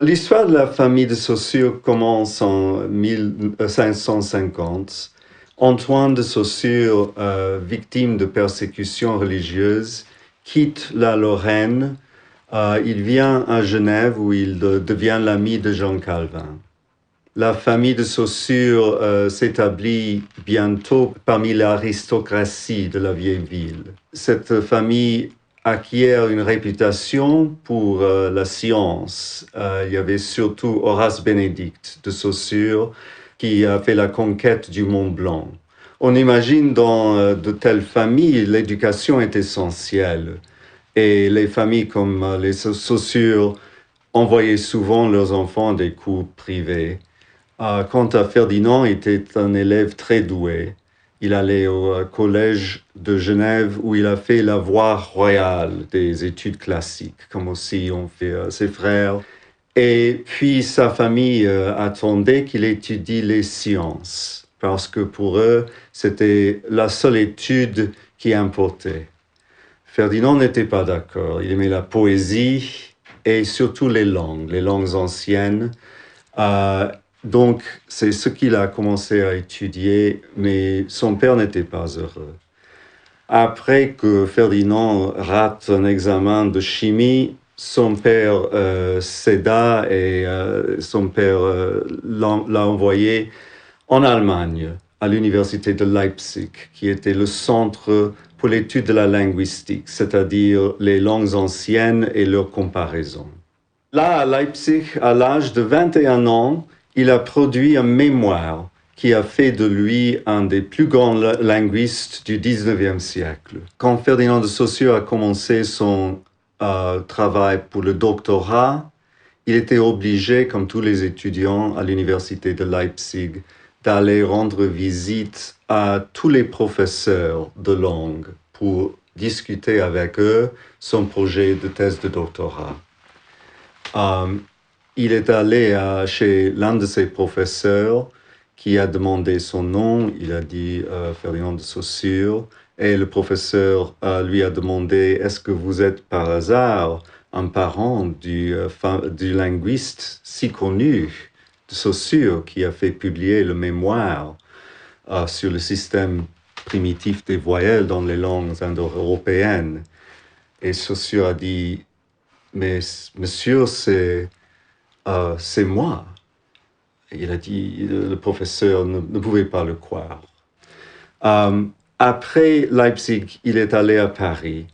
L'histoire de la famille de Saussure commence en 1550. Antoine de Saussure, victime de persécutions religieuses, quitte la Lorraine. Il vient à Genève où il devient l'ami de Jean Calvin. La famille de Saussure s'établit bientôt parmi l'aristocratie de la vieille ville. Cette famille acquiert une réputation pour la science. Il y avait surtout Horace Bénédict de Saussure qui a fait la conquête du Mont Blanc. On imagine dans de telles familles, l'éducation est essentielle. Et les familles comme les Saussure envoyaient souvent leurs enfants à des cours privés. Quant à Ferdinand, il était un élève très doué. Il allait au collège de Genève où il a fait la voie royale des études classiques, comme aussi ont fait ses frères. Et puis sa famille attendait qu'il étudie les sciences, parce que pour eux, c'était la seule étude qui importait. Ferdinand n'était pas d'accord. Il aimait la poésie et surtout les langues anciennes. Donc, c'est ce qu'il a commencé à étudier, mais son père n'était pas heureux. Après que Ferdinand rate un examen de chimie, son père céda et son père l'a envoyé en Allemagne, à l'université de Leipzig, qui était le centre pour l'étude de la linguistique, c'est-à-dire les langues anciennes et leur comparaison. Là, à Leipzig, à l'âge de 21 ans, il a produit un mémoire qui a fait de lui un des plus grands linguistes du 19e siècle. Quand Ferdinand de Saussure a commencé son travail pour le doctorat, il était obligé, comme tous les étudiants à l'université de Leipzig, d'aller rendre visite à tous les professeurs de langue pour discuter avec eux son projet de thèse de doctorat. Il est allé chez l'un de ses professeurs qui a demandé son nom. Il a dit Ferdinand de Saussure. Et le professeur lui a demandé, est-ce que vous êtes par hasard un parent du linguiste si connu de Saussure qui a fait publier le mémoire sur le système primitif des voyelles dans les langues indo-européennes? Et Saussure a dit, mais monsieur, c'est moi. Et il a dit, le professeur ne pouvait pas le croire. Après Leipzig, il est allé à Paris.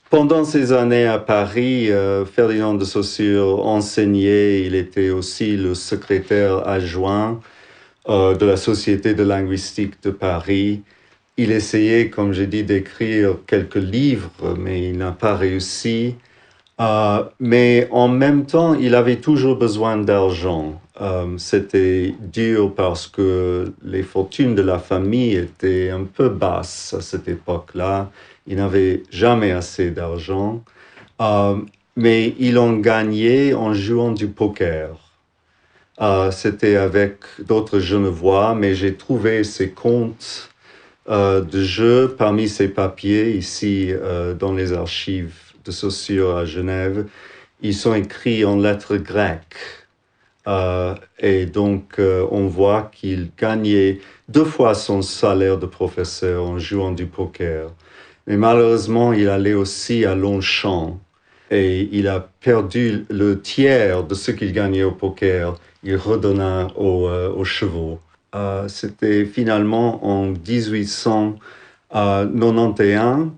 Pendant ces années à Paris, Ferdinand de Saussure enseignait. Il était aussi le secrétaire adjoint de la Société de linguistique de Paris. Il essayait, comme j'ai dit, d'écrire quelques livres, mais il n'a pas réussi. Mais en même temps, il avait toujours besoin d'argent. C'était dur parce que les fortunes de la famille étaient un peu basses à cette époque-là. Il n'avait jamais assez d'argent. Mais il en gagnait en jouant du poker. C'était avec d'autres Genevois, mais j'ai trouvé ses comptes de jeu parmi ses papiers ici dans les archives de Saussure à Genève. Ils sont écrits en lettres grecques. Et donc, on voit qu'il gagnait 2 fois son salaire de professeur en jouant du poker. Mais malheureusement, il allait aussi à Longchamp et il a perdu le tiers de ce qu'il gagnait au poker. Il redonna aux chevaux. C'était finalement en 1891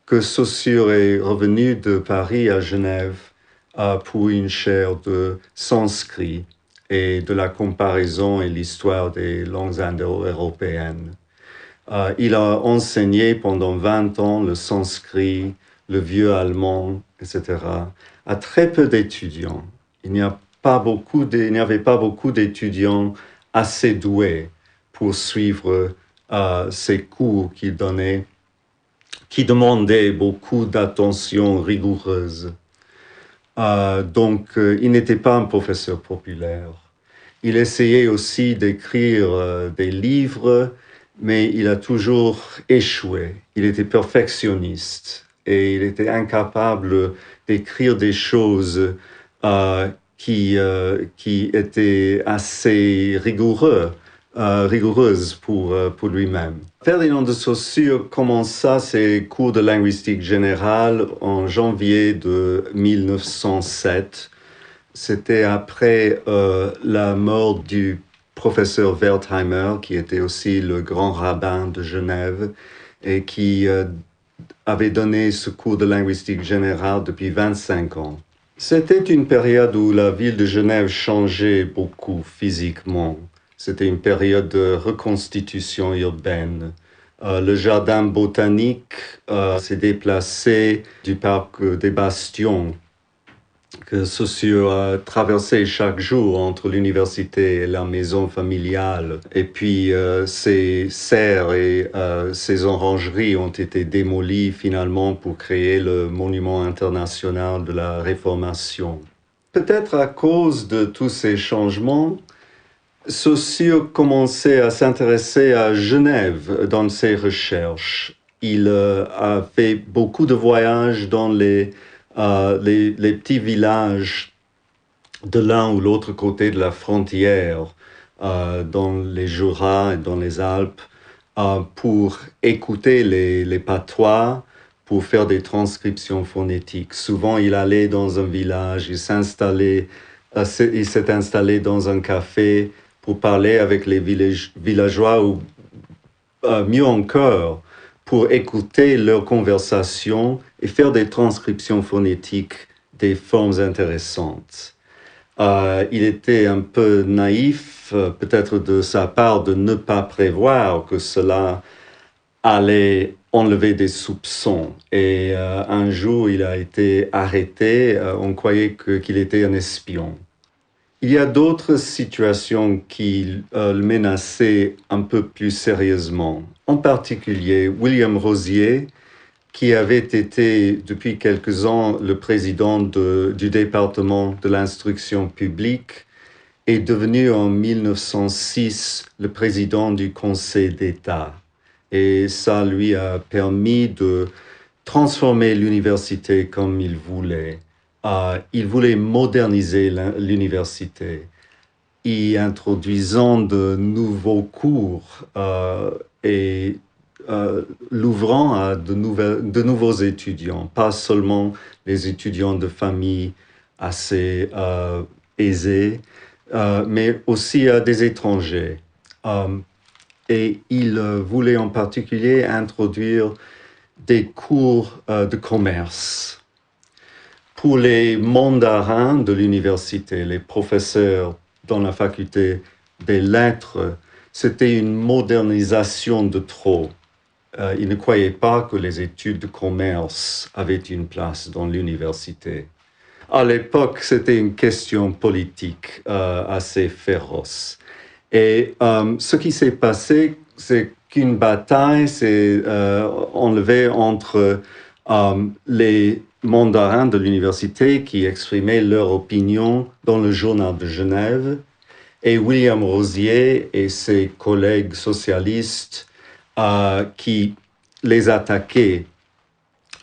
que Saussure est revenu de Paris à Genève pour une chaire de sanskrit et de la comparaison et l'histoire des langues indo-européennes. Il a enseigné pendant 20 ans le sanskrit, le vieux allemand, etc., à très peu d'étudiants. Il n'y avait pas beaucoup d'étudiants assez doués pour suivre ces cours qu'il donnait, qui demandaient beaucoup d'attention rigoureuse. Donc, il n'était pas un professeur populaire. Il essayait aussi d'écrire des livres, mais il a toujours échoué. Il était perfectionniste et il était incapable d'écrire des choses qui était assez rigoureuse pour lui-même. Ferdinand de Saussure commença ses cours de linguistique générale en janvier de 1907. C'était après la mort du professeur Wertheimer, qui était aussi le grand rabbin de Genève et qui avait donné ce cours de linguistique générale depuis 25 ans. C'était une période où la ville de Genève changeait beaucoup physiquement. C'était une période de reconstitution urbaine. Le jardin botanique s'est déplacé du parc des Bastions, que Saussure traversait chaque jour entre l'université et la maison familiale. Et puis, ces serres et ces orangeries ont été démolies finalement pour créer le monument international de la Réformation. Peut-être à cause de tous ces changements, Saussure commençait à s'intéresser à Genève dans ses recherches. Il a fait beaucoup de voyages dans les petits villages de l'un ou l'autre côté de la frontière, dans les Jura et dans les Alpes, pour écouter les patois, pour faire des transcriptions phonétiques. Souvent, il allait dans un village, il s'est installé dans un café pour parler avec les villageois ou mieux encore, pour écouter leurs conversations et faire des transcriptions phonétiques des formes intéressantes. Il était un peu naïf, peut-être de sa part, de ne pas prévoir que cela allait enlever des soupçons. Et un jour, il a été arrêté. On croyait qu'il était un espion. Il y a d'autres situations qui le menaçaient un peu plus sérieusement. En particulier, William Rosier, qui avait été depuis quelques ans le président du département de l'instruction publique, est devenu en 1906 le président du Conseil d'État. Et ça lui a permis de transformer l'université comme il voulait. Il voulait moderniser l'université, y introduisant de nouveaux cours et l'ouvrant à de nouveaux étudiants, pas seulement les étudiants de familles assez aisées, mais aussi à des étrangers. Et il voulait en particulier introduire des cours de commerce. Pour les mandarins de l'université, les professeurs dans la faculté des lettres, c'était une modernisation de trop. Ils ne croyaient pas que les études de commerce avaient une place dans l'université. À l'époque, c'était une question politique assez féroce. Et ce qui s'est passé, c'est qu'une bataille s'est enlevée entre les mandarins de l'université qui exprimaient leur opinion dans le journal de Genève et William Rosier et ses collègues socialistes qui les attaquaient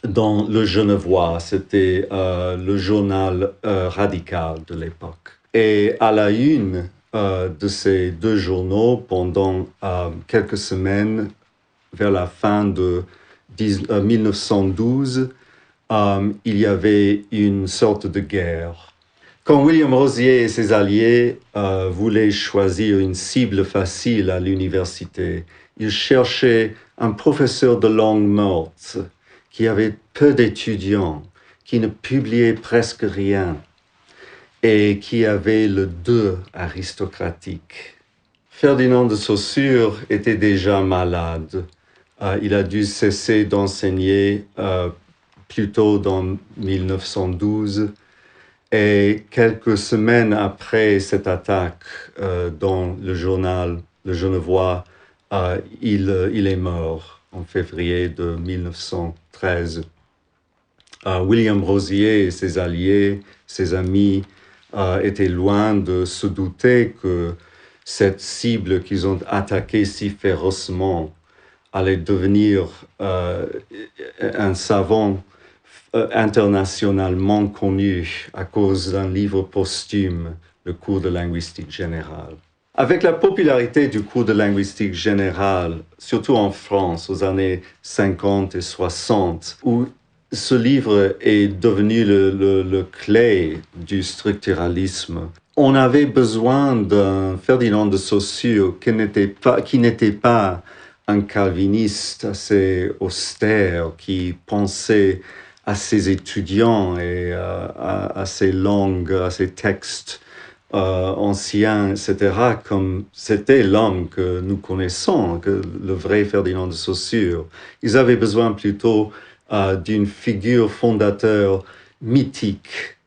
dans le Genevois. C'était le journal radical de l'époque. Et à la une de ces deux journaux, pendant quelques semaines, vers la fin de 1912, il y avait une sorte de guerre. Quand William Rosier et ses alliés voulaient choisir une cible facile à l'université, ils cherchaient un professeur de langue morte qui avait peu d'étudiants, qui ne publiait presque rien et qui avait le deux aristocratique. Ferdinand de Saussure était déjà malade. Il a dû cesser d'enseigner plus tôt dans 1912. Et quelques semaines après cette attaque dans le journal Le Genevois, il est mort en février de 1913. William Rosier et ses alliés, ses amis, étaient loin de se douter que cette cible qu'ils ont attaquée si férocement allait devenir un savant internationalement connu à cause d'un livre posthume, le cours de linguistique générale. Avec la popularité du cours de linguistique générale, surtout en France aux années 50 et 60, où ce livre est devenu le clé du structuralisme, on avait besoin d'un Ferdinand de Saussure qui n'était pas un calviniste assez austère, qui pensait à ses étudiants et à ses langues, à ses textes anciens, etc., comme c'était l'homme que nous connaissons, que le vrai Ferdinand de Saussure. Ils avaient besoin plutôt d'une figure fondateur mythique.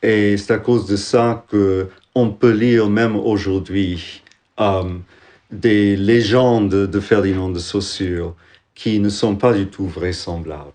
Et c'est à cause de ça qu'on peut lire même aujourd'hui des légendes de Ferdinand de Saussure qui ne sont pas du tout vraisemblables.